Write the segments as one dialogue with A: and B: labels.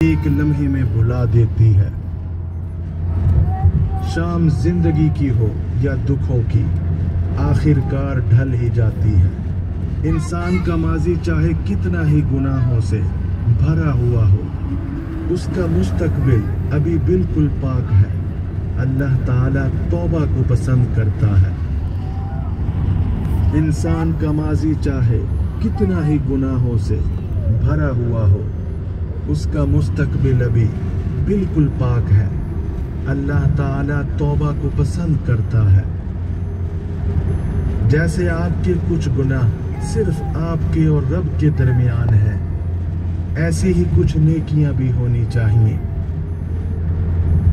A: एक लम्हे में भुला देती है। शाम जिंदगी की हो या दुखों की, आखिरकार ढल ही जाती है। इंसान का माजी चाहे कितना ही गुनाहों से भरा हुआ हो, उसका मुस्तकबिल अभी बिल्कुल पाक है। अल्लाह ताला तौबा को पसंद करता है। इंसान का माजी चाहे कितना ही गुनाहों से भरा हुआ हो, उसका मुस्तकबिल अभी बिल्कुल पाक है। अल्लाह ताला तौबा को पसंद करता है। जैसे आपके कुछ गुनाह सिर्फ आपके और रब के दरमियान है, ऐसी ही कुछ नेकियां भी होनी चाहिए।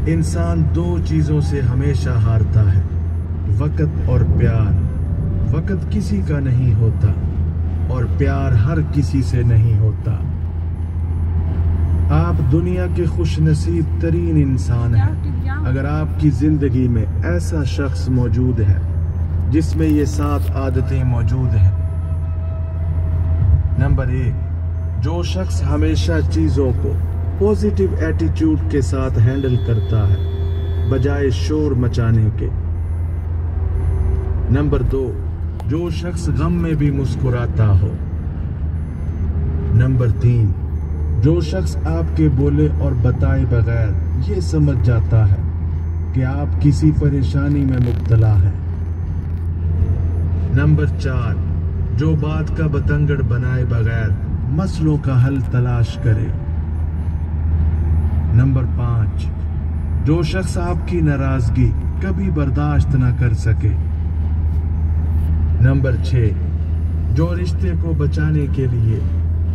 A: इंसान दो चीजों से हमेशा हारता है, वक़्त और प्यार। वक़्त किसी का नहीं होता और प्यार हर किसी से नहीं होता। आप दुनिया के खुशनसीब तरीन इंसान हैं अगर आपकी जिंदगी में ऐसा शख्स मौजूद है जिसमें ये 7 आदतें मौजूद हैं। नंबर 1, जो शख्स हमेशा चीजों को पॉजिटिव एटीट्यूड के साथ हैंडल करता है बजाय शोर मचाने के। नंबर 2, जो शख्स गम में भी मुस्कुराता हो। नंबर 3, जो शख्स आपके बोले और बताए बगैर ये समझ जाता है कि आप किसी परेशानी में मुब्तला हैं। नंबर 4, जो बात का बतंगड़ बनाए बगैर मसलों का हल तलाश करे। नंबर 5, जो शख्स आपकी नाराजगी कभी बर्दाश्त ना कर सके। नंबर 6, जो रिश्ते को बचाने के लिए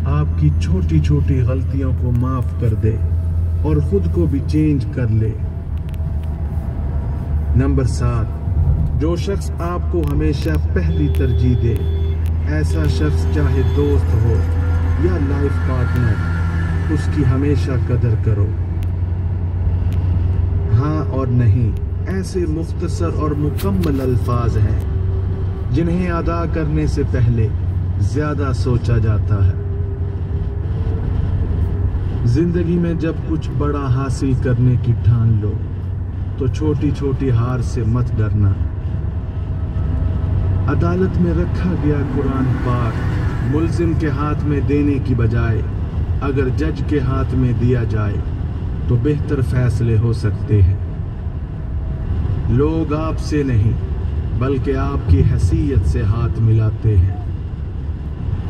A: आपकी छोटी छोटी गलतियों को माफ कर दे और खुद को भी चेंज कर ले। नंबर 7, जो शख्स आपको हमेशा पहली तरजीह दे। ऐसा शख्स चाहे दोस्त हो या लाइफ पार्टनर, उसकी हमेशा कदर करो। हाँ और नहीं ऐसे मुख्तसर और मुकम्मल अल्फाज हैं जिन्हें अदा करने से पहले ज्यादा सोचा जाता है। जिंदगी में जब कुछ बड़ा हासिल करने की ठान लो तो छोटी छोटी हार से मत डरना। अदालत में रखा गया कुरान पाक मुल्जिम के हाथ में देने की बजाय अगर जज के हाथ में दिया जाए तो बेहतर फैसले हो सकते हैं। लोग आपसे नहीं बल्कि आपकी हैसियत से हाथ मिलाते हैं।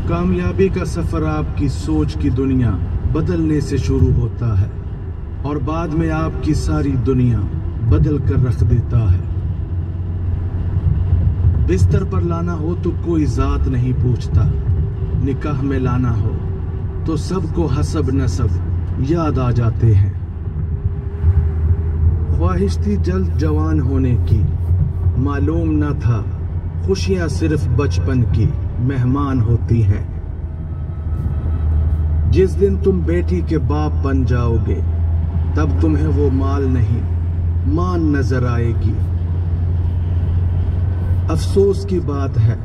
A: कामयाबी का सफर आपकी सोच की दुनिया बदलने से शुरू होता है और बाद में आपकी सारी दुनिया बदल कर रख देता है। बिस्तर पर लाना हो तो कोई जात नहीं पूछता, निकाह में लाना हो तो सबको हसब नसब याद आ जाते हैं। ख्वाहिश थी जल्द जवान होने की, मालूम न था खुशियां सिर्फ बचपन की मेहमान होती हैं। जिस दिन तुम बेटी के बाप बन जाओगे तब तुम्हें वो माल नहीं मान नजर आएगी। अफसोस की बात है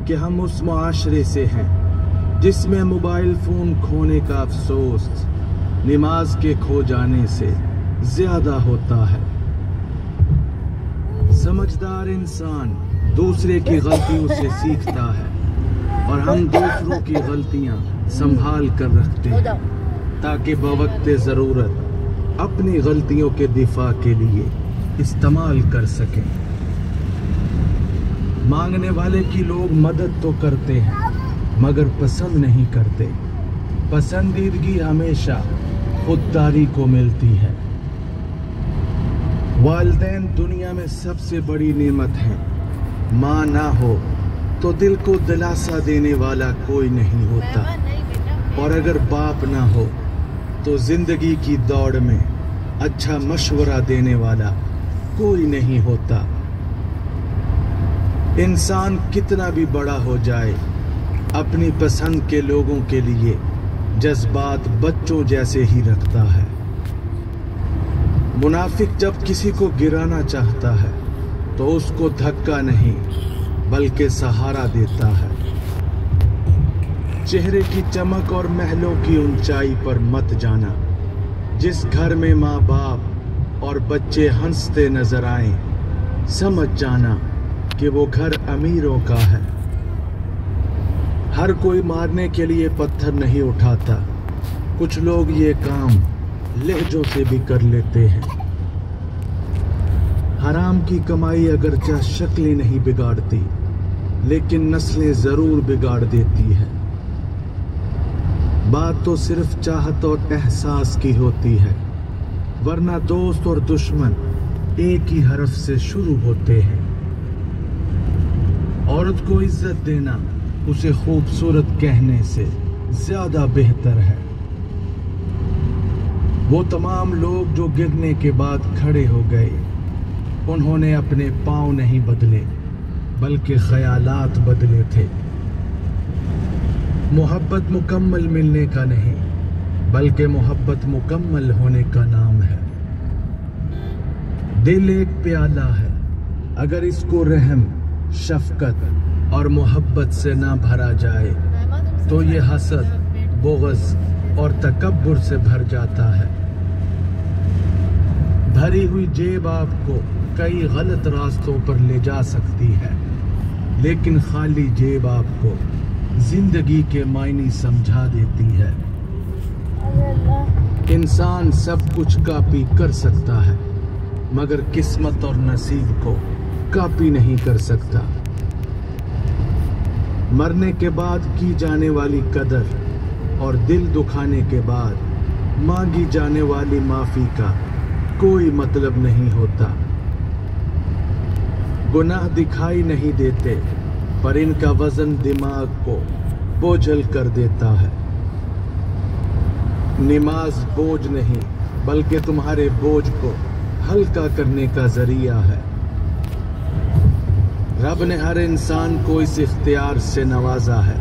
A: कि हम उस मुआशरे से हैं जिसमें मोबाइल फोन खोने का अफसोस नमाज के खो जाने से ज्यादा होता है। समझदार इंसान दूसरे की गलतियों से सीखता है और हम दूसरों की गलतियां संभाल कर रखते हैं ताकि बवक्ते जरूरत अपनी गलतियों के दिफा के लिए इस्तेमाल कर सकें। मांगने वाले की लोग मदद तो करते हैं मगर पसंद नहीं करते। पसंदीदगी हमेशा खुददारी को मिलती है। वालिदैन दुनिया में सबसे बड़ी नेमत है। माँ ना हो तो दिल को दिलासा देने वाला कोई नहीं होता और अगर बाप ना हो तो जिंदगी की दौड़ में अच्छा मशवरा देने वाला कोई नहीं होता। इंसान कितना भी बड़ा हो जाए अपनी पसंद के लोगों के लिए जज्बात बच्चों जैसे ही रखता है। मुनाफिक जब किसी को गिराना चाहता है तो उसको धक्का नहीं बल्कि सहारा देता है। चेहरे की चमक और महलों की ऊंचाई पर मत जाना, जिस घर में माँ बाप और बच्चे हंसते नजर आए, समझ जाना कि वो घर अमीरों का है। हर कोई मारने के लिए पत्थर नहीं उठाता, कुछ लोग ये काम लहजों से भी कर लेते हैं। हराम की कमाई अगरचे शक्लें नहीं बिगाड़ती, लेकिन नस्लें जरूर बिगाड़ देती है। बात तो सिर्फ चाहत और एहसास की होती है, वरना दोस्त और दुश्मन एक ही हरफ से शुरू होते हैं। औरत को इज्जत देना उसे खूबसूरत कहने से ज्यादा बेहतर है। वो तमाम लोग जो गिरने के बाद खड़े हो गए, उन्होंने अपने पांव नहीं बदले, बल्कि ख्यालात बदले थे। मोहब्बत मुकम्मल मिलने का नहीं, बल्कि मोहब्बत मुकम्मल होने का नाम है। दिल एक प्याला है, अगर इसको रहम, शफकत और मोहब्बत से ना भरा जाए तो ये हसद, बुग़्ज़ और तकब्बुर से भर जाता है। भरी हुई जेब आपको कई गलत रास्तों पर ले जा सकती है, लेकिन खाली जेब आपको जिंदगी के मायने समझा देती है। इंसान सब कुछ कॉपी कर सकता है, मगर किस्मत और नसीब को कॉपी नहीं कर सकता। मरने के बाद की जाने वाली कदर और दिल दुखाने के बाद मांगी जाने वाली माफी का कोई मतलब नहीं होता। गुनाह दिखाई नहीं देते, पर इनका वजन दिमाग को बोझल कर देता है। नमाज बोझ नहीं, बल्कि तुम्हारे बोझ को हल्का करने का जरिया है। रब ने हर इंसान को इस इख्तियार से नवाजा है